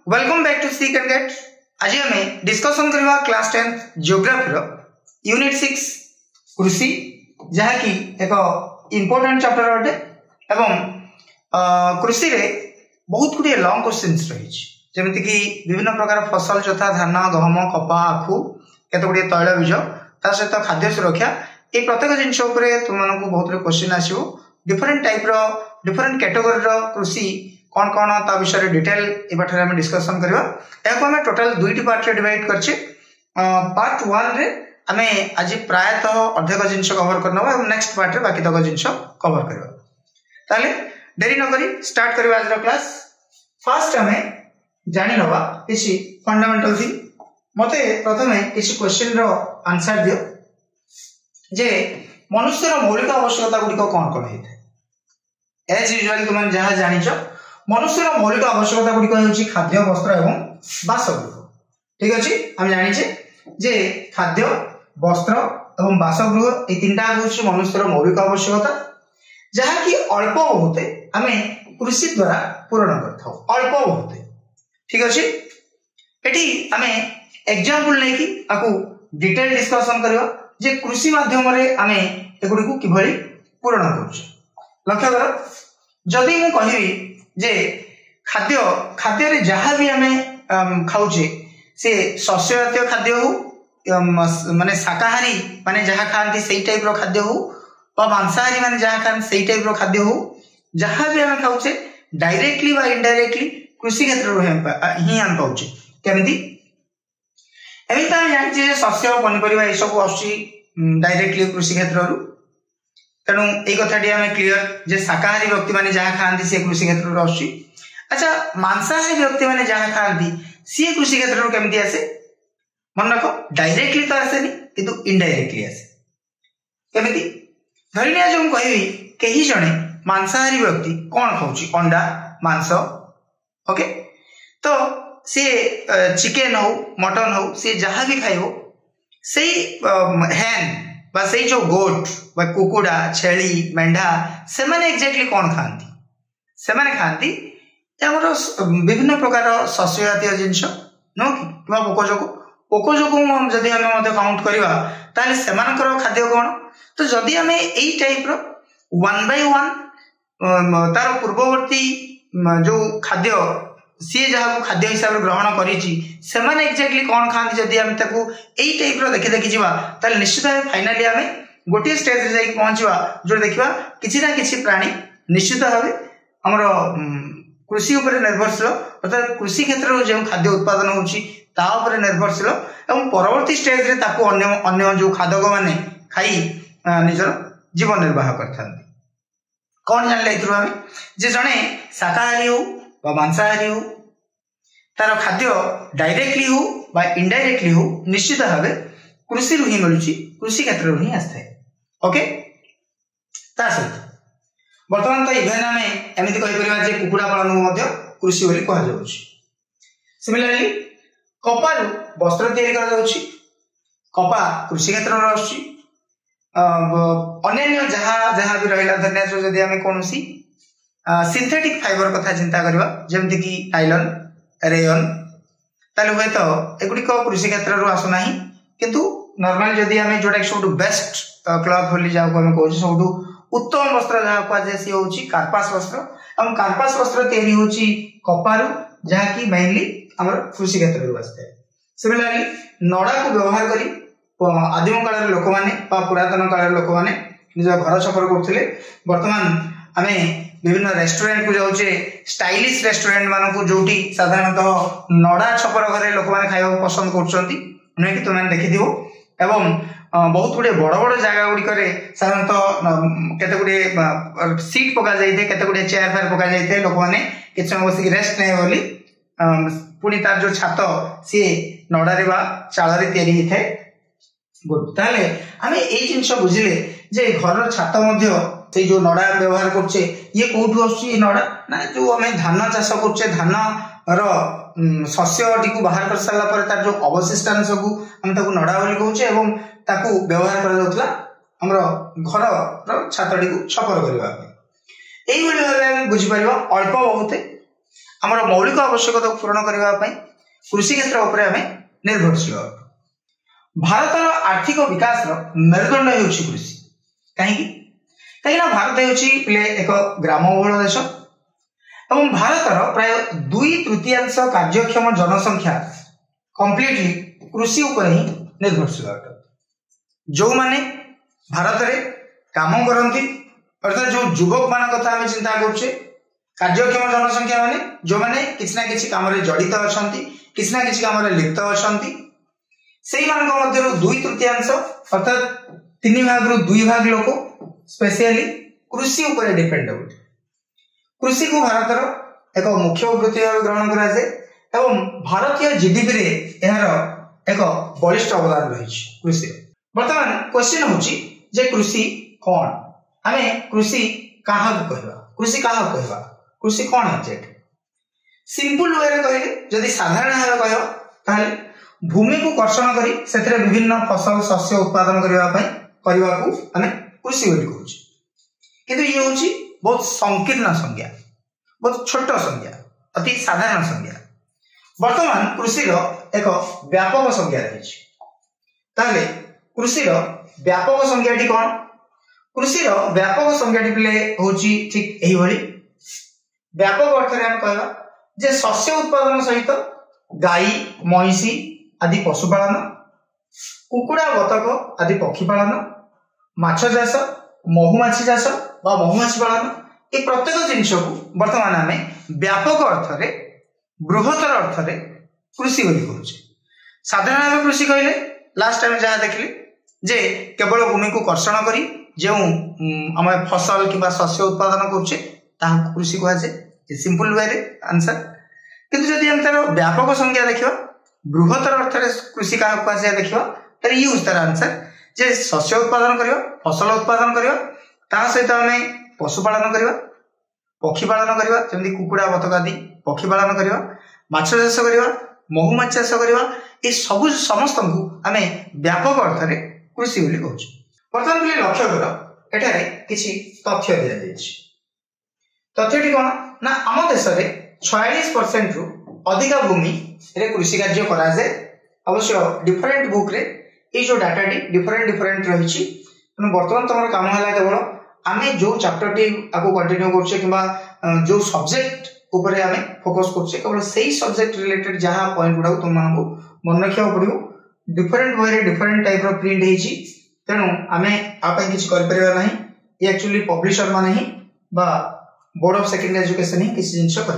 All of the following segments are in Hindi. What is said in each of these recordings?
वेलकम बैक टू सी कैन गेट। आज आम डिस्कसन करवा क्लास 10 जियोग्राफी यूनिट 6 कृषि जहाँकि एक इम्पोर्टेंट चैप्टर अटे एवं कृषि रे बहुत गुड़े लॉन्ग क्वेश्चंस रही जमीक विभिन्न प्रकार फसल यथा धान गहम कपा आखु केत गुड़े तैल बीज ता सहित खाद्य सुरक्षा ये प्रत्येक जिनस तुमको बहुत क्वेश्चन आसो डिफरेंट टाइप डिफरेंट कैटेगोरी कृषि कौन कौन ता विषय डिटेल एबाठे हम डिस्कशन करबा। याको हम टोटल दुईटी पार्ट रे डिवाइड करछे। पार्ट 1 रे आमे आज प्रायतः अर्धेक जिनस कवर करनबा और नेक्स्ट पार्ट रे बाकी तक जिनस कवर करबा। ताले देरी न करी स्टार्ट करबा आज क्लास। फर्स्ट हमें जानि नबा किछि फंडामेंटल थिंग। मते प्रथमे किछि क्वेश्चन रो आंसर दियो जे मनुष्य रो मौलिक आवश्यकता गुडी को कोन कोन हेते। एज यूजुअली तुम जहाँ जानिछ मनुष्य मौलिक आवश्यकता गुड़िक हो खाद्य वस्त्र एवं बासगृह। ठीक अच्छे आम जाचे जे खाद्य वस्त्र एवं बासगृह ये तीन हूँ मनुष्य मौलिक आवश्यकता जहाँकि अल्प बहुत आम कृषि द्वारा पूरण कर अल्प बहुत। ठीक अच्छे ये आम एग्जांपल नहीं डिटेल डिस्कसन करवा जे कृषि माध्यम आम एगुड़ी किभली पूरण कर। लक्ष्य कर जदि मु कहबी जे खाद्य खाद्य रे जहाँ भी आम खाऊे से शस्य जातीय खाद्य हो माने शाकाहारी माने जहाँ खाती से टाइप खाद्य हो मांसाहारी माने जहाँ खाते से टाइप खाद्य हो जहाँ भी आम खाऊे डायरेक्टली बा इनडायरेक्टली कृषि क्षेत्र ही आम पाचे केमती एमती जानी शस्य पनीपरिया ये सब डायरेक्टली कृषि क्षेत्र तेणु यही कथाटी आम क्लीयर जे शाकाहारी व्यक्ति मैंने जहाँ खाती सी कृषि क्षेत्र आसुची। अच्छा मांसाहारी व्यक्ति मैंने जहाँ खाती सी कृषि क्षेत्र केमती आसे मन रख डायरेक्टली तो आसेनी किंतु इनडायरेक्टली आसे केमती धरनिया जो कहबी कहीं जड़े मांसाहारी व्यक्ति कौन खाऊची अंडा मांस ओके तो सी चिकेन हो मटन हो सी जहाँ भी खाइबो से हैन बा से जो गोट बा कुकुड़ा छेली मेंढा से माने एक्जेक्टली कौन खाती से माने खाती हमर विभिन्न प्रकार शस्य जातीय जिनस नो कि पोक जो जदि आम काउंट करवा ताले सेमानकर खाद्य कौन तो जदि आम यही टाइप वन बाय वन तार पूर्ववर्ती जो खाद्य सी जहाँ खाद्य हिसाब से ग्रहण कर एक्जाक्टली कौन खाती जदि आम यही टाइप देखी देखी जावा निश्चित भाव फाइनाली आम गोटे स्टेज जाकि पहुँचवा जो देखा किसी ना किसी प्राणी निश्चित भाव आमर कृषि उपर निर्भरशील अर्थात कृषि क्षेत्र जो खाद्य उत्पादन होता निर्भरशील और परवर्ती स्टेज रे ताको अन्य जो खादक मैंने खाई निजर जीवन निर्वाह करते कौन जान आम जे जड़े शाकाहारी हो मांसाहारी हो तार खाद्य डायरेक्टली हो बा इनडायरेक्टली हो निश्चित भाव कृषि ही मिलूँ कृषि क्षेत्र ही आसता है। ओके ता सहित बर्तमान तो इभेन आम एमती कहीपर कुकुड़ा पालन कृषि बोली कहुँ। सिमिलारली कपारू वस्त्र तैयारी कपा कृषि क्षेत्र आसुची अन्य जहाँ जहाँ भी रहा धन्य जदि आम कौन सिंथेटिक फाइबर कथा चिंता करवा जमती कि नाइलन रेयन ताले हुए तो एगुड़िक कृषि क्षेत्र आसुना किंतु नॉर्मल जदि आम जोटा सब बेस्ट क्लॉथ बोली जहाँ को कौन सब उत्तम वस्त्र जहाँ कहुए सी हूँ कार्पास वस्त्र और कार्पास वस्त्र तैयारी हूँ कपारू जहाँकि मेनली आम कृषि क्षेत्र आसता है। सिमिलारली नड़ा को व्यवहार करी आदिम काल लोक मैंने पुरातन काल लोक मैंने निज घर छपर करते बर्तमान आम विभिन्न रेस्टोरेंट को जाऊे स्टाइलिश रेस्टोरेंट मानक जो साधारणतः नड़ा छपर घरे लोक मैंने खाया पसंद कर तुम देखी एवं बहुत गुड़े बड़ बड़ जगह गुड़िक साधारणतः केते गुड़े सीट पका जाए केते गुड़े चेयर फेयर पका जाए लोक मैंने किसी समय बसिक रेस्ट नहीं बोली पुणी तार जो छात सी नड़ारे चाल तैयारी होता है गुड। ताले आम यही जिनस बुझिले जे घर छात से जो नड़ा व्यवहार करछे ये कौटू आसुची नड़ा ना जो आम धान चाष करछे धान शस्य टी बाहर कर सारा पर तार जो अवशिष्टांश को आम ताकू नड़ा बोली कहूचे एवं ताकू व्यवहार करा जाउतला हमर घर छातटी को छपर करबा यही भाव बुझी पार अल्प बहुत आमर मौलिक आवश्यकता पूरण करने कृषि क्षेत्र उपर आम निर्भरशील। भारतर आर्थिक विकास मेरुदंड हो कृषि। कहीं भारत हो एक ग्रामबहुल देश एवं भारतर प्राय 2/3 कार्यक्षम जनसंख्या कंप्लीटली कृषि उपर ही निर्भरशील अट। जो माने भारत में काम करती अर्थात जो युवक मान कथा आम चिंता करुचे कार्यक्षम जनसंख्या माने जो माने किसी ना किसी काम जड़ित अच्छा किसी ना किसी काम लिप्त अच्छा से 2/3 अर्थात 3 भाग रु 2 भाग लोक स्पेशली कृषि उपर डिपेंडेबल। कृषि को भारतर एक मुख्य वृत्ति भाव ग्रहण कराए एवं भारतीय जीडीपी रे यार एक बलिष्ठ अवदान रही कृषि। वर्तमान क्वेश्चन होची जे कृषि कौन आम कृषि क्या कहवा कृषि क्या कहवा कृषि कौन एग्जैक्ट सिंपल वे कहले जदि साधारण भाव कह भूमि को कर्षण करी से विभिन्न फसल शस्य उत्पादन करने आम कृषि बोली कहूँ किंतु ये हूँ बहुत संकीर्ण संज्ञा बहुत छोट संज्ञा अति साधारण संज्ञा। वर्तमान कृषि एक व्यापक संज्ञा रही ताले कृषि व्यापक संज्ञाटी कौन कृषि व्यापक संज्ञाटी पिले हूँ ठीक यही व्यापक अर्थ में कहवा जे शस्य उत्पादन सहित गाई महिषी आदि पशुपालन कुकुड़ा बतक आदि पक्षीपालन माछ चाष महुमाछी चाष बा महुमाछी पालन ये प्रत्येक जिनस को वर्तमान आम व्यापक अर्थ रे बृहत्तर अर्थ रे कृषि बोली कहूचे। साधारण भाव कृषि कहले लास्ट टाइम जहाँ देखिले जे केवल भूमि को कर्षण करी जो आम फसल किंबा शस्य उत्पादन करुचे ताहा कृषि कहुए सिंपल वे आंसर। किंतु जदि हम तार व्यापक संज्ञा देखा बृहत्तर अर्थ रे कृषि क्या कहुए देखा तार ये तार आंसर जे शस्य उत्पादन करवा फसल उत्पादन करवा ता सहित आम पशुपालन करवा पक्षी पालन करवा जमी कुकुड़ा बतक आदि पक्षी पालन करवा माछ चाष करवा महुमाछी चाष करवा ये सब समस्त को आम व्यापक अर्थ रे कृषि बोली कहूँ। बर्तमान पिले लक्ष्य कर एठारे किछि तथ्य दिया जायछि। तथ्यटी कौन ना आम देश में 46% रु अधिक भूमि रे कृषि कार्य करा जाए। अवश्य डिफरेंट बुक रे ये जो डाटाटी डिफरेंट रही बर्तमान तुम कम है केवल आम जो चैप्टर टी आपको कंटिन्यू करछे किबा जो सब्जेक्ट ऊपर आम फोकस करछे केवल सही सब्जेक्ट रिलेटेड जहाँ पॉइंट गुड़ा तुम मन रखा पड़ो different way different type print होती तेणु आम आप किसी कर ये एक्चुअली पब्लिशर मान ही बा बोर्ड ऑफ सेकेंडरी एजुकेशन ही किसी जिनस कर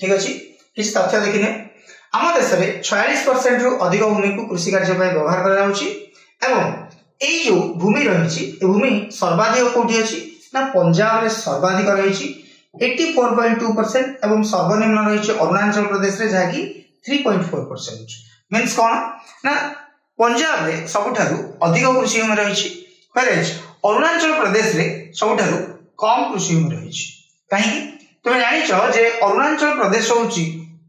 ठीक अच्छे किसी तथ्य देखने आम देश में 46% रु अधिक भूमि को कृषि कार्य व्यवहार कर जो भूमि रही भूमि सर्वाधिक कौटी अच्छी ना पंजाब में सर्वाधिक रही 84.2% एवं सर्वनिम्न रही अरुणाचल प्रदेश रे जहाँकि 3.4%। मीन्स कौन ना पंजाब रे सबुठारु अधिक कृषि भूमि रही अरुणाचल प्रदेश रे सबुठारु कम कृषि भूमि रही। कहीं तुम जानिछ जे अरुणाचल प्रदेश होची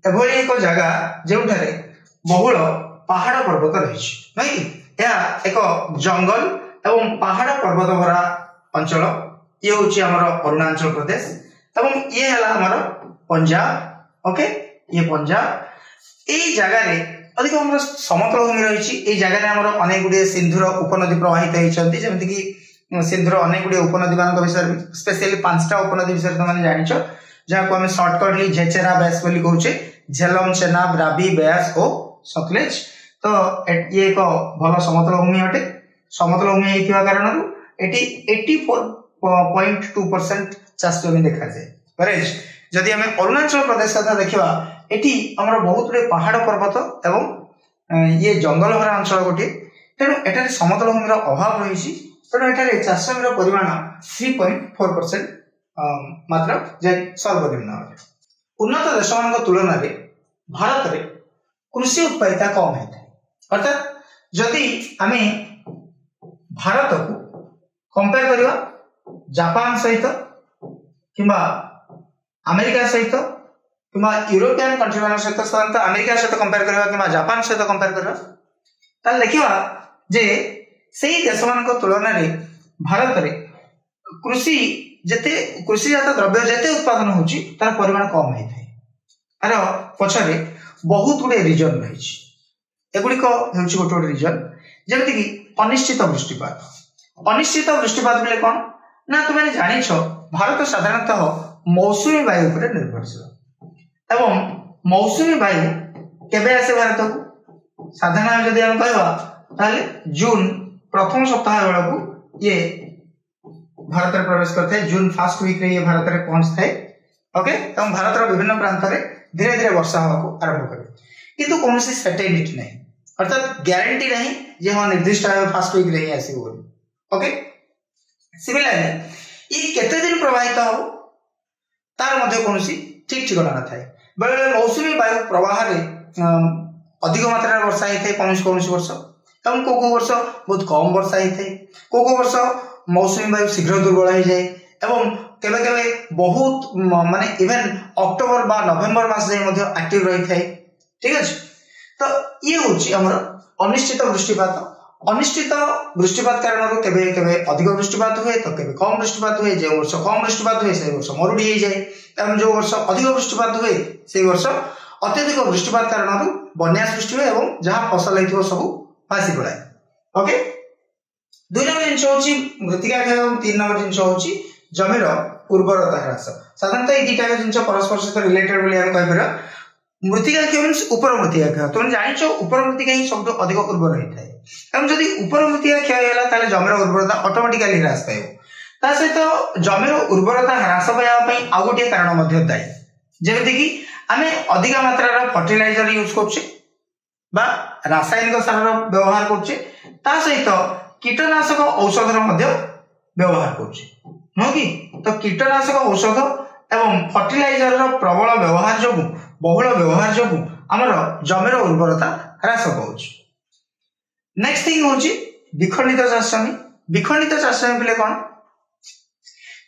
एभली एक जगह जोठारे बहुल पहाड़ पर्वत रही नहीं एक जंगल एवं पहाड़ पर्वत भरा अंचल ये हूँ आमर अरुणाचल प्रदेश एवं ये है आमर पंजाब। ओके ये पंजाब यही जगार अधिक आम समतल भूमि रही जगह आमर अनेक गुड़े सिंधुर उपनदी प्रवाहित होती जमीक सिंधुर अनेक गुड़े उपनदी मान विषय स्पेशली 5टा उपनदी विषय तुम जानिछ जहाँ को आम सर्टकटली झेचेरा बेस बोली कहूचे झेलम चेनाब राबी बेयास और सतलेज। तो ये एक भल समतल भूमि अटे समतल भूमि होता कारण ये 84.2% चाष जमी देखा जाए। जदि आम अरुणाचल प्रदेश कथा देखा ये आमर बहुत गुड़े पहाड़ पर्वत एवं ये जंगल भरा अंचल गोटे तेणु एठारे समतल भूमि अभाव रही तेणु एठारे चाष जमीर परिमाण 3.4% मात्र सर्वनिम्न अटे। उन्नत देश मान तुलन में भारत में कृषि उत्पादिता कम होता है अर्थात जदि आम भारत को कंपेयर करवा जापान सहित किंबा अमेरिका सहित किंबा यूरोपियन कंट्री मान सहित साधारणतः अमेरिका सहित कंपेयर करवा किंबा जापान सहित कंपेयर करवा ताल देखिबा जे सेही देश मान तुलन में भारत में कृषि जेते कृषिजात द्रव्य जेते उत्पादन होची तार परिमाण कम होता है आर पछरे बहुत गुड़े रिजन रही एगुड़िक हूँ गोटे गोटे रिजन जमीक अनिश्चित वृष्टिपात अनिश्चित वृष्टिपात बोले कौन ना तुम जानिछ भारत साधारणतः मौसुमी वायु पर निर्भरशील एवं मौसुमी वायु केबे आसे भारत को साधारण जदि हम कहवा जून प्रथम सप्ताह बेलू ये भारत में प्रवेश करते जून फर्स्ट वीक रे ये भारत में पहुंच थाए ओके भारत विभिन्न प्रांत में धीरे धीरे वर्षा होगा आरंभ करे किंतु कौन सी सर्टेनिटी नहीं अर्थात ग्यारंटी नहीं जे हाँ निर्दिष्ट भाव फर्स्ट वीक रे आसी ओके सिमिलरली ये केते दिन प्रवाहित हो तार मध्य कौन सी ठीक ठिकाना न थाए बेले बेले मौसुमी वायु प्रवाह अधिक मात्रा वर्षा होता है कौन वर्ष एवं को वर्ष बहुत कम वर्षा होता है को वर्ष मौसुमी वायु शीघ्र दुर्बल हो जाए एवं केबे केबे बहुत माने इवेन अक्टोबर बा नवेम्बर मास जाए एक्टिव रही थाए ठीक अच्छे तो ये हूँ हमर अनिश्चित वृष्टिपात अनिश्चित वृष्टिपात कारण केबे केबे अधिक वृष्टिपात हुए तो केबे कम वृष्टिपात हुए जो वर्ष कम वृष्टिपात हुए से वर्ष मरुड़ी हो जाए एवं जो वर्ष अधिक वृष्टिपात हुए से वर्ष अत्यधिक वृष्टिपात कारण बन्या सृष्टि हुए और जहाँ फसल होती सब भासी पड़ाए ओके 2 नंबर जिन हूँ मृत्तिका क्षय और 3 नंबर जिन हूँ जमीर उर्वरता ह्रास साधारणतः ये दुटा जिन परस्पर सहित रिलेटेड बोली कहीपर मृत्तिका क्षय मीन्स उपर मृत्तिका क्षय तुम जान उपर मृत्तिका ही सब अधिक उर्वर होता है जदि उपर मृत्तिका क्षय है जमीर उर्वरता ऑटोमेटिकली ह्रास पाइब सहित जमीर उर्वरता ह्रास पाइबा आउ गोटे कारण दायी जमीक आम अधिक मात्रा फर्टिलाइजर यूज कर रासायनिक सार व्यवहार करुचे सहित कीटनाशक औषधर व्यवहार करुचे नुह कि तो कीटनाशक औषध एवं फर्टिलाइजर प्रबल व्यवहार जो बहुल व्यवहार जो आमर जमीर उर्वरता ह्रास पाँच नेक्स्ट थिंग हूँ विखंडित चाषमी विखंडित चाषमी बोले कौन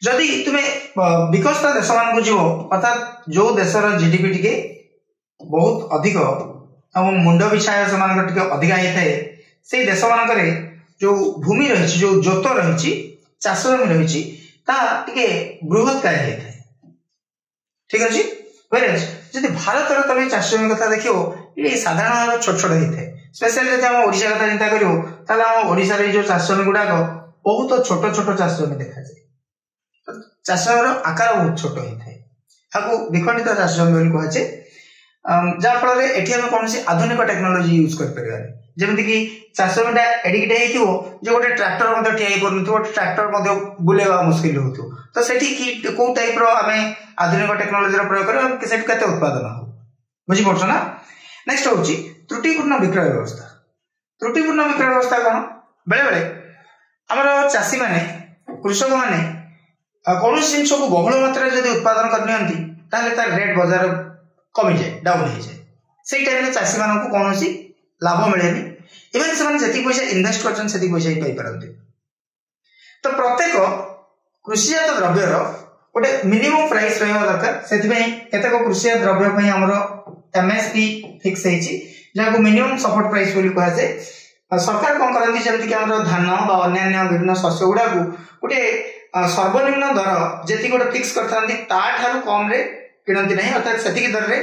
जदि तुम्हें विकसित देश मान जीव अर्थात जो देशर जीडीपी टिके बहुत अधिक एवं मुंड बिछाया से अधिका होता है से देश मान जो भूमि रही जो जोत रही चाष जमी रही बृहत्काय होता है ठीक अच्छे जब भारत तुम चाष जमी कथा देख ये साधारण भाव छोट छोट होता है स्पेशल जब आम ओडिशा कथा चिंता करें जो चाष जमी गुड़ाक बहुत छोट छोट चाष जमी देखा जाए चाष आकार बहुत छोट होता है विखंडित चाष जमी कहुचे जहाँफल एम कौन आधुनिक टेक्नोलोजी यूज कर जमीक चाष जमीटा एडिकेट हो गोटे ट्रैक्टर ठिया कर गोटे ट्रैक्टर बुलेवा मुस्किल हो तो सेठी कौ टाइप आम आधुनिक टेक्नोलोजी प्रयोग कर उत्पादन हो बुझीपार ना नेक्स्ट हूँ त्रुटिपूर्ण विक्रय व्यवस्था त्रुटिपूर्ण विक्रय व्यवस्था कौन बेले बेले आमर चाषी मैंने कृषक मैंने कौन जिन को बहुल मात्रा जब उत्पादन करनी तार रेट बजार कमी जाए डाउन हो जाए से टाइम चाषी मान कौन लाभ मिले इवन से पैसा इनभेस्ट कर पैसा ही पाई तो प्रत्येक कृषिजात द्रव्यर गोटे मिनिमम प्राइस रहा दरकार से केतक कृषिजात द्रव्य आमर एमएसपी फिक्स है मिनिमम सपोर्ट प्राइस कहुए सरकार कौन करती जमीक आम धान अन्य विभिन्न शस्य गुड़ा गोटे सर्वनिम्न दर जी गोटे फिक्स कर कम किणती ना अर्थात से दर में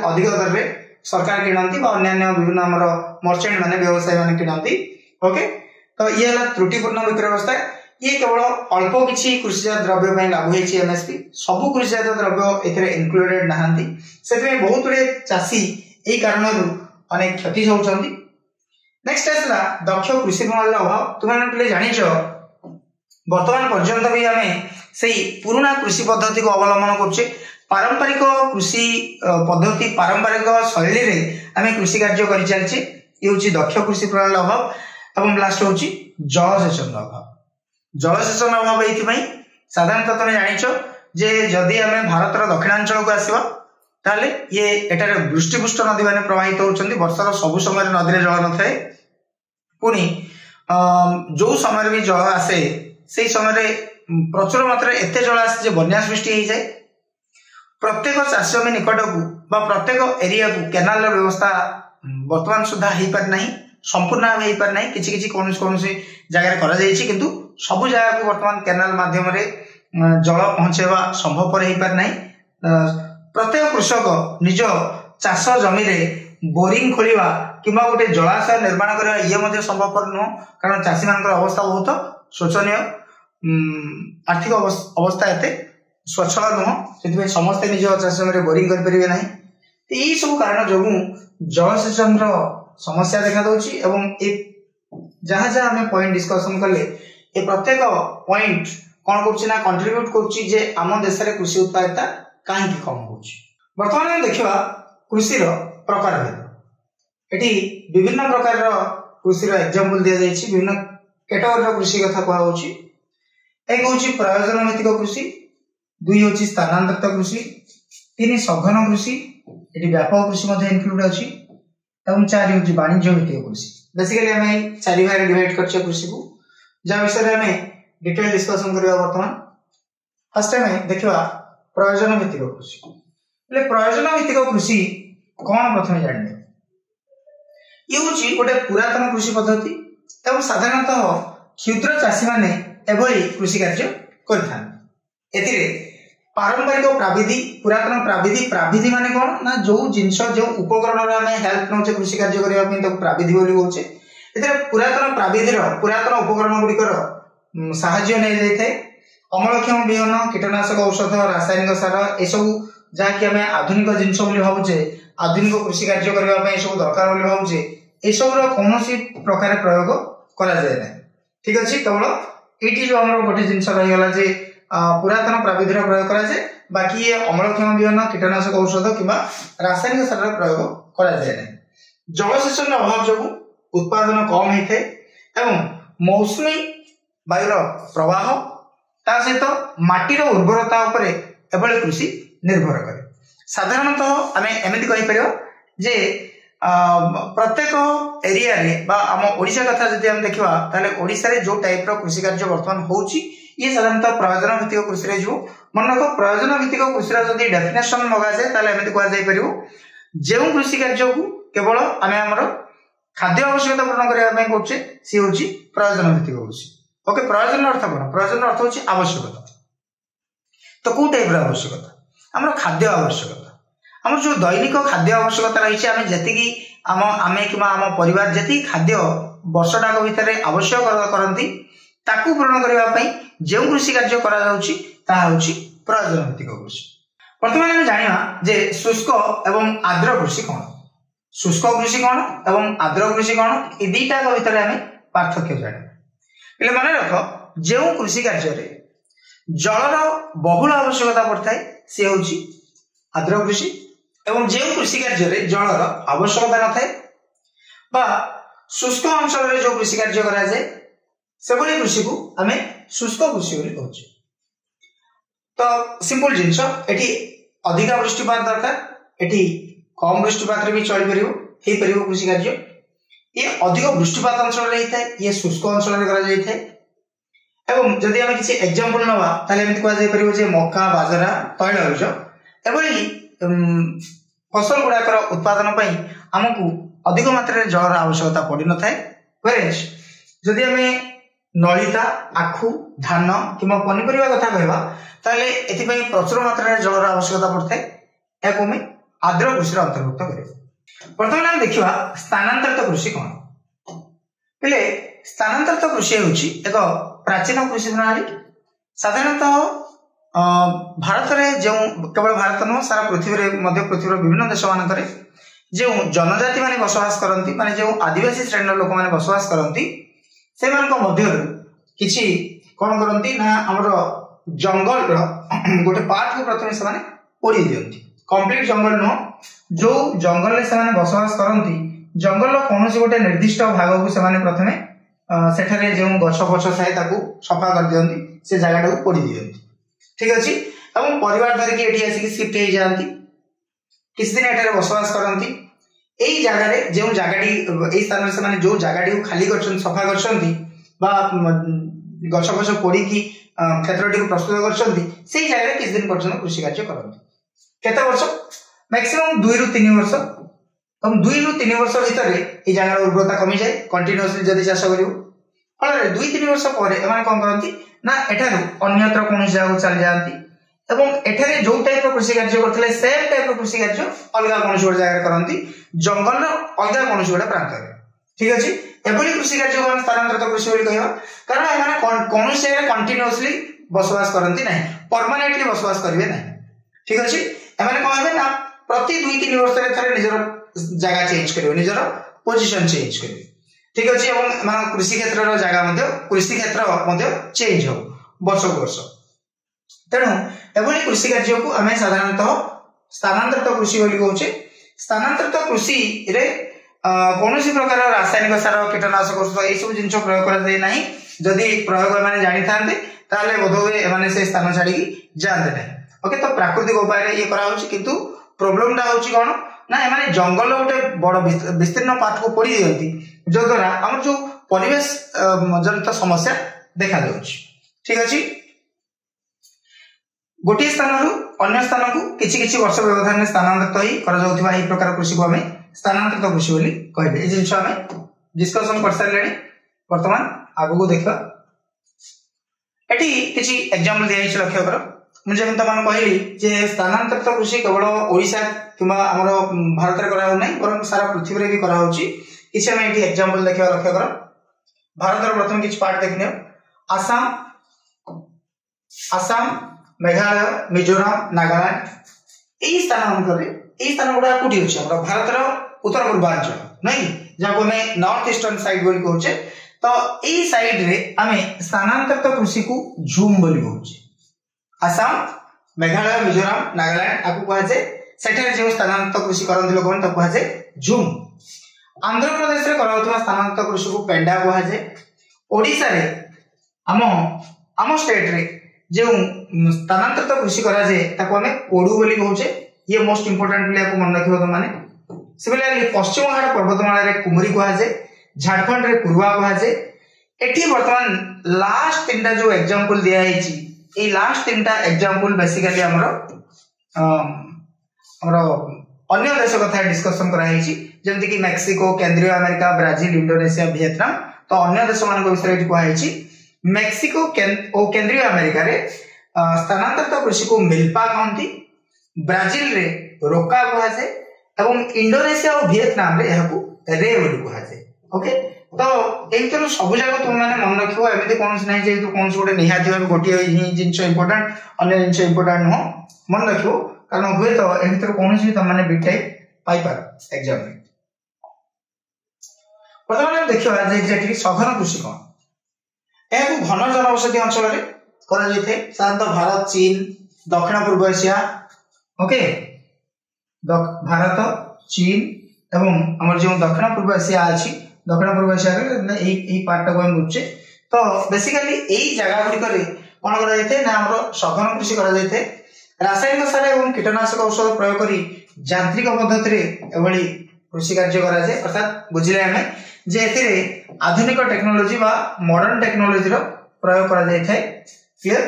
अधिक दर में सरकार किणती अन्य विभिन्न आमर मर्चेंट मैंने व्यवसायी मैंने किणती ओके तो ये है त्रुटिपूर्ण विक्रय व्यवस्था ये केवल अल्प किसी कृषिजात द्रव्य लागू होती एमएसपी सबू कृषिजात द्रव्य ए इनक्लूडेड नहांती से बहुत गुड़े चाषी यही कारण अनेक क्षति होती नेक्स्ट आसला दक्ष कृषि प्रणाली अभाव तुम्हें जानिच वर्तमान पर्यंत भी आम से पुराना कृषि पद्धति को अवलंबन करुचे पारंपरिक कृषि पद्धति पारंपरिक शैली रे आम कृषि कार्य कर चलचे ये हूँ दक्ष कृषि प्रणाली अभाव और लास्ट हूँ जलसेचन अभाव जलसेचन अभाव ये साधारणतः तुम जानिच जे जदि आम भारतर दक्षिणांचल को आसवा ताले ये एटारे वृष्टिपुष्ट नदी मैंने प्रवाहित होती वर्षार सबु समय नदी में जल न थाए पुणी जो समय भी जल आसे से समय प्रचुर मात्रा एत जल आसे बन्या सृष्टि हो जाए प्रत्येक चाष जमी निकट को प्रत्येक एरिया को केनाल व्यवस्था वर्तमान सुधा हो पारिना संपूर्ण भाव हो पारिना कि कौन जगह किंतु सबु जगह को वर्तमान केनाल माध्यम जल पहुंचेवा संभवपर हो पारिना प्रत्येक कृषक निज चाष जमी बोरिंग खोलिबा किंबा गोटे जलाशय निर्माण करबा ये मध्ये संभवपर नुह कारण चाषी मानकर अवस्था बहुत शोचनीय आर्थिक अवस्था एते स्वच्छल नुह से समस्ते निज चाष जमी बोरिंग कर परिबे नाही यही सब कारण जो जलसेचन समस्या देखा दउची एवं जहाँ जहाँ आम पॉइंट डिस्कसन कले ए प्रत्येक पॉइंट कौन कर कंट्रीब्यूट कर आम देश में कृषि उत्पादकता कहीं कम हो बर्तमान देखा कृषि प्रकार भेद ये विभिन्न प्रकार कृषि एग्जांपल दि जाइए विभिन्न कैटेगोरी कृषि कथा कहूँ एक हूँ प्रयोजन भित्तिक कृषि दुई हूँ स्थानांतरित कृषि तीन सघन कृषि ये व्यापक कृषि इनक्लूड अच्छी एवं चार हूँ वाणिज्य भित्तिक कृषि बेसिकली आम चारि भाग डिवाइड कर कृषि को जहाँ विषय में डिटेल डिस्कसन करवा बर्तमान फर्स्ट टाइम देखा प्रयोजन भित्तिक कृषि प्रयोजन भित्तिक कृषि कौन प्रथम जाने ये हूँ गोटे पुरातन कृषि पद्धति एवं साधारणतः क्षुद्र चाषी मैंने एभली कृषि कार्य करते पारंपरिक प्राविधि पुरातन प्राविधि माने कौन ना जो जिनस जो उपकरण आम हेल्प नौचे कृषि कार्य करने प्राविधि बोली कहे पुरातन प्राविधि पुरातन उपकरण गुड़िकर साहाय्य नहीं जाए अमलक्षम विहन कीटनाशक औषध रासायनिक सार एसबू जहाँकि आम आधुनिक जिनस भावुचे आधुनिक कृषि कार्य करने सब दरकार भावुचे यू कौन प्रकार प्रयोग करा जाए ना ठीक अच्छे केवल ये जो आम गोटे जिन रहीगला पुरातन प्राविधि प्रयोग करा जाए बाकी ये अमलक्षम विहन कीटनाशक औषध किंवा रासायनिक सार प्रयोग करा जाए ना जलसेचन अभाव जो उत्पादन कम होता है एवं मौसुमी वायुर प्रवाह ता सहित माटीर उर्वरता उपरे एभली कृषि निर्भर करे साधारणतः आम एमती कहीपर जे प्रत्येक एरिया रे बा आम ओडिशा कथा जदि हम देखा ताले ओडिशा रे जो टाइप रो कृषि कार्य वर्तमान होउची ये साधारणतः प्रयोजन भित्तिक कृषि रे जो मन रख प्रयोजन भित्तिक कृषि रो जदि डेफिनेशन मगा जाए ताले एमती कहा जाय परिबो जेउ कृषि कार्य को केवल आम हमर खाद्य आवश्यकता पूर्ण करने करछे सी होची प्रयोजन भित्तिक कृषि ओके प्रयोजन अर्थ कौन प्रयोजन अर्थ होची आवश्यकता तो को टाइप रो आवश्यकता हमर खाद्य आवश्यकता आम जो दैनिक खाद्य आवश्यकता रही आम जी आम कि आम परिवार जी खाद्य वर्षटाक भितर आवश्यक करती ताकू पूरण करने जो कृषि कार्य प्रयोजन भित्तिक कृषि बर्तमान आम जाना जे शुष्क एवं आर्द्र कृषि कौन शुष्क कृषि कौन एवं आर्द्र कृषि कौन ये दुईटाक भितर आम पार्थक्य जाना पे मन रख जो कृषि कार्य जलर बहुल आवश्यकता पड़ता है सी हूँ आर्द्र कृषि एवं जो कृषि कार्य जलर आवश्यकता न थाए बा शुष्क अंचल जो कृषि कार्य कराए से भली कृषि को आम शुष्क कृषि कहूँ तो सिंपल जिनस एटी अधिका वृष्टिपात दरकार एटी कम वृष्टिपात भी चल पार कृषि कार्य ये अधिक वृष्टिपात अंचल होता है ये शुष्क अंचल एवं जदि आम किसी एग्जांपल नवा ताले एमती कह जाय परिबो जे मक्का बाजरा तैलबीज एभली फसल गुड़ाकर उत्पादन आमको अधिक मात्रा जलर आवश्यकता पड़ न थाए जदि आम नलिता आखु धान कि पनीपरिया कथा कहवा ताले एथिपई प्रचुर मात्रा जलर आवश्यकता पड़ता है या आर्द्र कृषि अंतर्भुक्त कर बर्तमान आम देखा स्थानांतरित कृषि कौन पे स्थानांतरित कृषि होची एक प्राचीन कृषि प्रणाली साधारणतः भारत में जो केवल भारत नुह सारा पृथ्वी पृथ्वीर विभिन्न देश मानक जो जनजाति माने बसवास करती माने जो आदिवासी श्रेणी लोक मैंने बसवास करती से किसी कौन करती ना आमर जंगल गोटे पार्ट को प्रथम से पोड़ी दिखती कंप्लीट जंगल नुह जो जंगल से बसवास करती जंगल कौन गोटे निर्दिष्ट भाग को से प्रथम सेठारे जो गछ पछ थाए सफा कर दिखती से जगह को पोड़ी दिखती ठीक अच्छे एवं परिवार धरिकी ये आसिक शिफ्ट हो जाती किसी दिन एठारे बसवास करती यही जगह जो जगह स्थान से जो जगह को खाली कर सफा कर गछ पछ पोड़ी क्षेत्र को प्रस्तुत कर जगह किसी दिन पर्यटन कृषि कार्य करते केते वर्ष मैक्सिमम 2 ରୁ 3 वर्ष और 2 ରୁ 3 वर्ष भितर ये जगह उर्वरता कमी जाए कंटिन्यूअसली जदि चाष कर फल 2-3 वर्ष पर कौन करती ना एठार अन्यत्र कौन जगह चली जाती एवं एठारे जो टाइप कृषि कार्य करथिले सेम टाइप कृषि कार्य अलग कौन गोटे जगह करती जंगल अलग कौन गोटे प्रांत में ठीक अच्छे एभली कृषि कार्य को स्थानांतरित कृषि बोली कहवा कारण एमाने कौन जगह कंटिन्यूअसली बसवास करती ना परमानेंटली बसवास करेंगे ना ठीक अच्छे एमाने कौन ना प्रति 2-3 वर्ष थे निजर जगह चेंज करेंगे निजर पोजिशन चेंज करेंगे ठीक अच्छे एवं कृषि क्षेत्र जगह कृषि क्षेत्र चेंज हो वर्ष को वर्ष तेणु एभली कृषि कार्य को आम साधारणतः स्थानांतरित कृषि बोली कहूचे स्थानांतरित कृषि रे कौन प्रकार रासायनिक सार कीटनाशक औषध यह सब जिन प्रयोग करा जदि प्रयोग मैंने जानी था बोधहुए एमाने से स्थान छाड़ी जाते ना ओके तो प्राकृतिक उपाय ये कराउछि किंतु प्रोब्लेम टा होछि कोन ना एमाने जंगल गोटे बड़ विस्तीर्ण पार्ट को पोड़ी दियंती जो द्वारा हमर जो परिवेश जनित समस्या देखा जाउछि ठीक अछि गोटे स्थान अन्य स्थान को किछि किछि वर्ष व्यवधान में स्थानांतरित होई करा जाउथिबा एही प्रकार कृषि को हमें स्थानांतरित कृषि बोली कहबे ए जिंस हमें डिस्कशन कर सारलेनी वर्तमान आगु को देखबा एटी किछि एग्जांपल दिया छि लक्ष्य करो मुझे तमान कहली जे स्थानांतरित कृषि केवल ओडिशा किबा हमर भारत रे करा हो नै बरं सारा पृथ्वी रे भी करा होछि किछि हमें एटी एग्जांपल देखबा लक्ष्य करो भारत रो प्रथम किछि पार्ट देखनियो आसाम मेघालय मिजोरम नागालैंड एही स्थान गुड़ा कोठी अछि हमरा भारत रो उत्तर पूर्वांचल नहीं जहाँ को मैं नॉर्थ ईस्टर्न साइड बोली कहूचे तो यही साइड रे आमे स्थानांतरित कृषि को झूम बोली कहूचे आसाम मेघालय मिजोरम नागालैंड आपको कहा जाए सेठारे जो स्थानांतरित कृषि करंती लोक तो कहा जाए झूम आंध्र प्रदेश रे कराउथवा स्थानांतरित कृषि को पेंडा कहा जाए ओडिसा रे आम स्टेट रे जो स्थानांतरित कृषि करा जाए ताको हमें कोडू बोली कहूचे ये मोस्ट इंपोर्टेंट बोली आपको मन रखिबो माने सिमिलरली पश्चिम घाट पर्वतमाला रे कुमरी कहा जाए झारखंड रे कुरुआ कहा जाए एठी वर्तमान लास्ट तीनटा जो एग्जांपल दिया हैछि ए लास्ट तीनटा एग्जांपल बेसिकली हमरो अन्य देश कथा डिस्कशन करा हैछि जेमति कि मेक्सिको केंद्रीय अमेरिका ब्राजील इंडोनेशिया वियतनाम तो अन्य देश मान को विषय एठी कहा हैछि मेक्सिको ओ केंद्रीय अमेरिका रे स्थानांतरित कृषि को मिल्पा कहंती ब्राजील रे रोका कहा जाए एवं इंडोनेशिया और वियतनाम रे यहां को रे बोली कहा जाए ओके तो एई तो सब जगह तुम माने मन रखिबो एमिति कोनस नै जे तो कोनस गोटे निहाती भाबे गोटी ही जिंस इंपोर्टेंट अन्य जिंस इंपोर्टेंट हो मन रखिबो कारण हुए तो एमिति तो कोनस भी तुम माने बिट टाइप पाई पार एग्जाम में प्रथम हम देखिबा जे एग्जैक्टली सघन कृषि कोन ए को घन जनबसति अंचल रे करा जैथे साधारणतः भारत चीन दक्षिण पूर्व एशिया ओके भारत चीन एवं हमर जो दक्षिण पूर्व एशिया अछि दक्षिण पूर्व एशिया रे एई पार्ट को हम बुझे तो बेसिकली एई जगह गुडी करे कोन करा जैथे ना हमर सघन कृषि करा जैथे रासायनिक सार एवं कीटनाशक औषध प्रयोग करी यांत्रिक पद्धति रे एवली कृषि कार्य करा जाय अर्थात बुझिले हमें जे एथिरे आधुनिक टेक्नोलॉजी बा मॉडर्न टेक्नोलॉजी रो प्रयोग करा जाय थाए क्लियर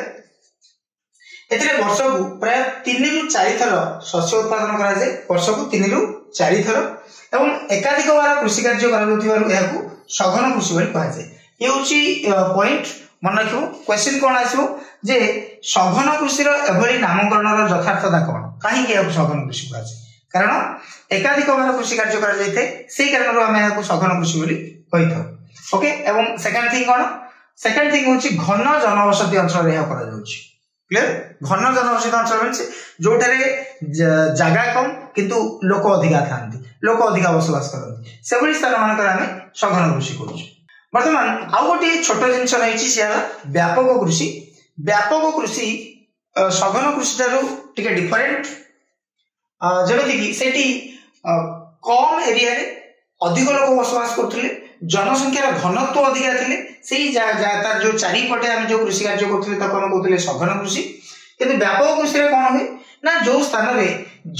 एथिरे वर्ष को प्राय 3 रु 4 थर शस्य उत्पादन करा जाय वर्ष को 3 रु 4 थर एवं एकाधिक बार कृषि कार्य करा जाउथिबारु एहाकू सघन कृषि बोली कहा जाय ये होची पॉइंट मन रखिबो क्वेश्चन कोन आसीबो जे सघन कृषि रो एभली नामकरण रो यथार्थता कोन काहे कि एहाकू सघन कृषि कहा जाय कारण एकाधिक बार कृषि कार्य करा जायते सेही कारण हम एहाकू सघन कृषि बोली कहिथो ओके एवं सेकंड थिंग होची घन जनबसति अंचल रे करा जाउची क्लियर घन जनबसति अंचल मींस जोठारे जगह कम किंतु लोक अधिका थांती लोक अधिका बसवास करती से भली स्थान मान कर हमें सघन कृषि करूछु वर्तमान आउ गोटे छोट जिंस रहिछि से व्यापक कृषि सघन कृषि तारु टिके डिफरेंट जेमिति कि सेठी कम एरिया रे अधिक लोक बसवास करथले जनसंख्यार घनत्व अधिका थिले सेही तार जो चारिपटे हम जो कृषि कार्य करथले ताको हम कहथले सघन कृषि किंतु व्यापक कृषि रे कोन होय ना जो स्थान रे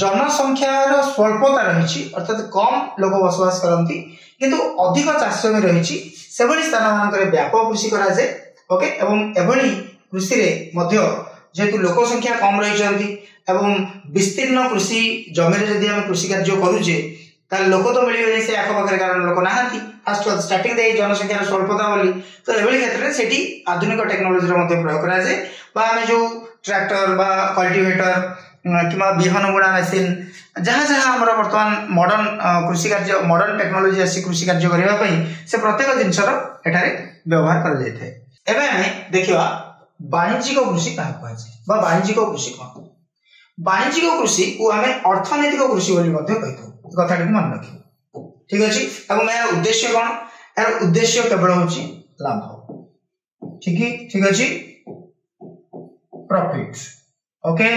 जनसंख्यार स्वल्पता रहिछि अर्थात कम लोक बसवास करंती किंतु अधिक चाष जमी रहिछि सेभली स्थान मानकर व्यापक कृषि करा जाय ओके एवं एभली कृषि रे मध्य जेतु लोक संख्या कम रहिछंती एवं विस्तीर्ण कृषि जमी रे जदि हम कृषि कार्य करूजे ताले लोक तो मिलिबे से आख पाखरे कारण लोक नाहांती फास्ट स्टार्टिंग दे जनसंख्यार स्वल्पता बोली तो एभली क्षेत्र में सेठी आधुनिक टेक्नोलोजी रो मध्ये प्रयोग करा जाय बा हमें जो ट्रैक्टर बा कल्टीवेटर किमा बिहन बुणा मशीन जहाँ जहाँ हमर वर्तमान मॉडर्न कृषि कार्य मॉडर्न टेक्नोलोजी आसी कृषि कार्य करबा पई से प्रत्येक जिंसर एठारे व्यवहार कर जाय थे। एबे हमें देखिबा वाणिज्यिक कृषि का कहै छै बा वाणिज्यिक कृषि कोन वाणिज्यिक कृषि को हमें अर्थनैतिक कृषि बोली मध्ये कहथौ कथाटी मन रखियो ठीक अछि। अब यार उद्देश्य कोन यार उद्देश्य केवल होछि लाभ ठीक अछि प्रॉफिट ओके।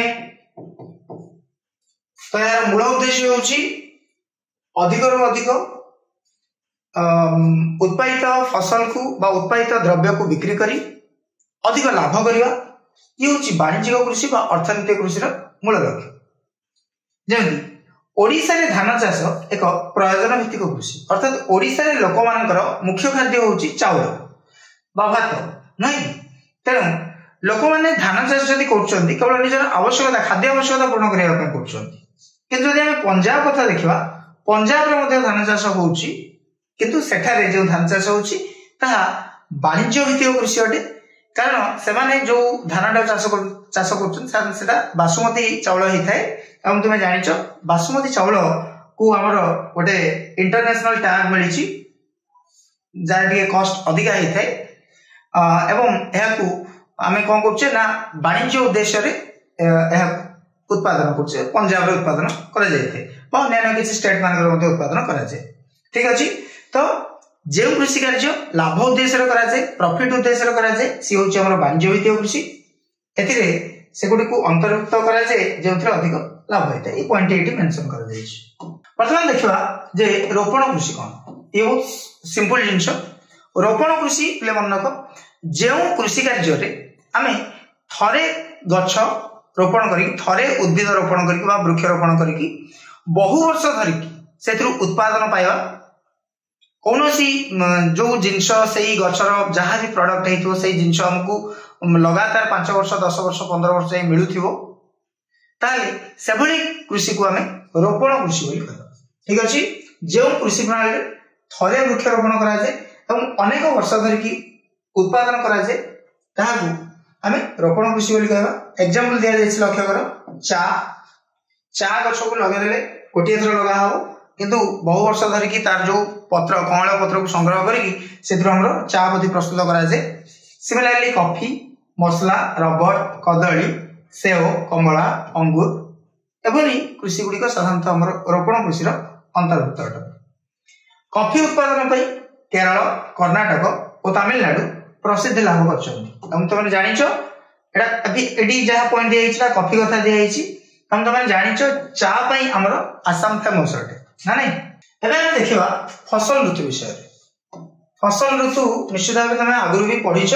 तो यार मूल उद्देश्य होछि अधिक रु अधिक उत्पादित फसल को बा उत्पादित द्रव्य को बिक्री करी अधिक लाभ करिवा ये होछि वाणिज्यिक कृषि बा अर्थनैतिक कृषि रो मूल लक्ष्य। जेमि ओडिसा रे धान चाष एक प्रयोजन भित्तिक कृषि अर्थात ओडिसा रे लोक मानकर मुख्य खाद्य होछि चाउल बा भात नहीं तेणु लोक माने धान चाष जदि करछन्ती केवल निजर आवश्यकता खाद्य आवश्यकता पूर्ण करिया पय करछन्ती किंतु जदि हम पंजाब कथा देखिबा पंजाब रे मध्ये धान चाष होछि किंतु सेठारे जो धान चाष होछि ताहा वाणिज्य भित्तिक कृषि अटे कारण से माने जो धानटा चाष करछन सेटा बासमती चाउल हि थाए एवं तुम जानिଛ बासमती चाउल को हमर गोटे इंटरनेशनल टैग मिली जार कॉस्ट अधिका ही थाए एवं यह आमे कौन करछे ना वाणिज्य उद्देश्य रे उत्पादन करछे पंजाब रे उत्पादन करा जाय थे बा अन्य किसी स्टेट मानकर मध्ये उत्पादन करा जाय ठीक अछि। तो जे कृषि कार्य लाभ उद्देश्य रे करा जाय प्रॉफिट उद्देश्य रे करा जाय सी होछि हमर वाणिज्य भित्तिक कृषि एथिरे सेगुडी को अंतर्भुक्त करा जाय जेउथरे अधिक लाभ होता है पॉइंट एटी मेंशन कर जाय छै। प्रथम देखिबा जे रोपण कृषि कोन ये बहुत सिंपल जिंस रोपण कृषि ले मन रख जे कृषि कार्य रे आमे थरे गछ रोपण करी थरे उद्भिद रोपण करी बा वृक्ष रोपण करी बहु वर्ष धरि सेथरु उत्पादन पाइबा कोनोसी जो जिंस सेही गछर जहाँ भी प्रोडक्ट हेतु सेही जिंस हमकु लगातार 5 वर्ष 10 वर्ष 15 वर्ष मिलुथिबो ताले सेभली कृषि को हमें रोपण कृषि बोली कहबा ठीक अछि। जे कृषि प्रणाली रे थरे वृक्ष रोपण करा जाय एवं अनेक वर्ष धरि उत्पादन करा जाय ताहा को हमें रोपण कृषि बोली कहबा। एग्जांपल दिया जाय लक्ष्य करो चा गछ को लगा देले कोटिए थर लगा हो किंतु बहु वर्ष धरि तार जो पत्र कमल पत्र को संग्रह करी सेथुर हमरो चा पत्ती प्रस्तुत करा जाय। सिमिलरली कॉफी मसला रबर कदली सेव कमला अंगूर एभली कृषि गुड़िक साधारणतः हमर रोपण कृषि अंतर्भुक्त अटे। कॉफी उत्पादन पई केरल कर्नाटक और तमिलनाडु प्रसिद्ध लाभ करछन्ती हम तुम जानिछ एटा अभी एडी जहा पॉइंट दिया हिचला कॉफी कथा दिया हिची हम तुम जानिछ चा पई हमर आसाम फेमस अटे ना नहीं। एबे हम देखिबा फसल ऋतु विषय फसल ऋतु निश्चित भाव तुम आगुरु भी पढिछ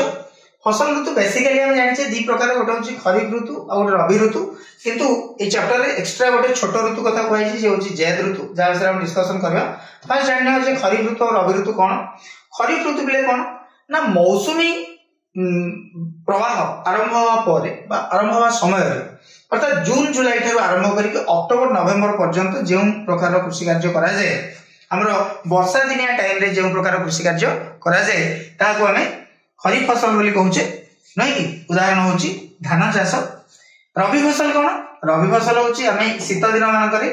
फसल ऋतु बेसिकली हम जानिछे दी प्रकार गोटे होची खरीफ ऋतु और रबी ऋतु किंतु ए चैप्टर रे एक्स्ट्रा गोटे छोट ऋतु कथा कहैछि जे होची जैद ऋतु जा से हम डिस्कशन करबा। फर्स्ट जानना जे खरीफ ऋतु और रबी ऋतु कोन खरीफ ऋतु बिले कोन ना मौसुमी प्रवाह आरंभ होवा परे बा आरंभ होवा समय रे अर्थात जून जुलाई ठाରୁ आरंभ करी अक्टोबर नवेम्बर पर्यंत जे प्रकार कृषि कार्य करा जाय हमरो वर्षा दिनिया टाइम रे जे प्रकार कृषि कार्य करा जाय ता को हमें खरीफ फसल बोली कहूचे नहीं कि उदाहरण होची धान चाष। रबी फसल कोन रबी फसल होची हमें शीत दिन मान करे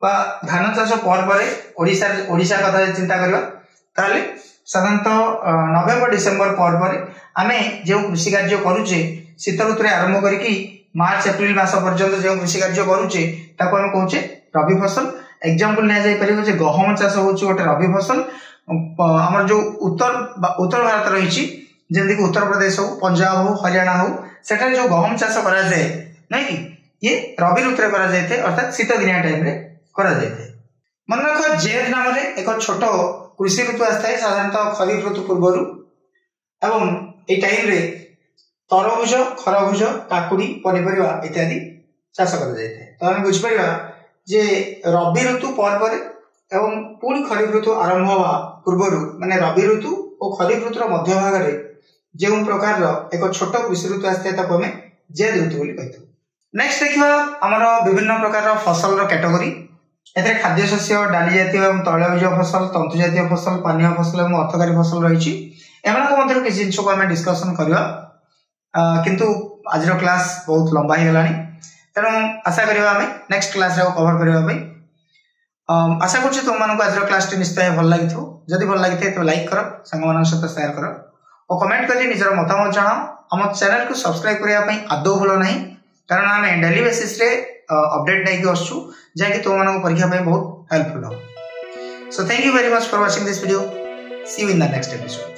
बा धान चाष पर ओडिशा कथा चिंता करबा ताले साधारणतः नवेम्बर डिसेम्बर पर हमें जो कृषि कार्य करूचे शीत ऋतु आरंभ करी मार्च एप्रिल मास पर्यंत जो कृषि कार्य करूचे ताको हम कहूचे रबी फसल। एग्जांपल लिया जाय परिबो जे गहम चाष होची गोटे रबी फसल हमर जो उत्तर भारत रहिची जेंदि कि उत्तर प्रदेश हो पंजाब हो हरियाणा हो सेटा जो गहम चाष करा जाय नहीं कि ये रबी ऋतु रे करा जाय थे अर्थात शीत दिनिया टाइम रे करा जाय थे। मन रख जेठ नाम रे एक छोट कृषि ऋतु आस्थाय साधारणतः खरीफ ऋतु पूर्वरु एवं ए टाइम रे तरबुज खरबुज काकुड़ी पनिपरिबा इत्यादि चाष करा जाय थे। तो हम बुझ परिबा जे रबी ऋतु पर एवं पूर्ण खरीफ ऋतु आरंभ होवा पूर्वरु माने रबी ऋतु और खरीफ ऋतुर मध्य भाग रे जो प्रकार एक छोट कृषि ऋतु आस्ते ताको हमें जैद ऋतु बोली कहथु। नेक्स्ट देखिबा हमर विभिन्न प्रकार फसल रो कैटेगरी एथे खाद्य शस्य डाली जातीय एवं तैलबीज फसल तंतु जातीय फसल पानीय फसल एवं अर्थकारी फसल रही एम किसी जिन को आम डिस्कसन करवा किंतु आज क्लास बहुत लंबा हो गलानी तेणु आशा करिया आमे नेक्स्ट क्लास रे कवर करबा आशा करछि तुम मानको आज क्लास टी निश्चय भल लागि जदि भल लागि तो लाइक करो संग मान सहित शेयर करो और कमेंट करी निजर मतामत जणाओ हम चैनल को सब्सक्राइब करिया पई आदौ भलो नहीं कारण आम डेली बेसिस रे अपडेट नहीं आसछु जे कि तुम मानको परीक्षा पई बहुत हेल्पफुल हो so thank you very much for watching this video see you in the next episode.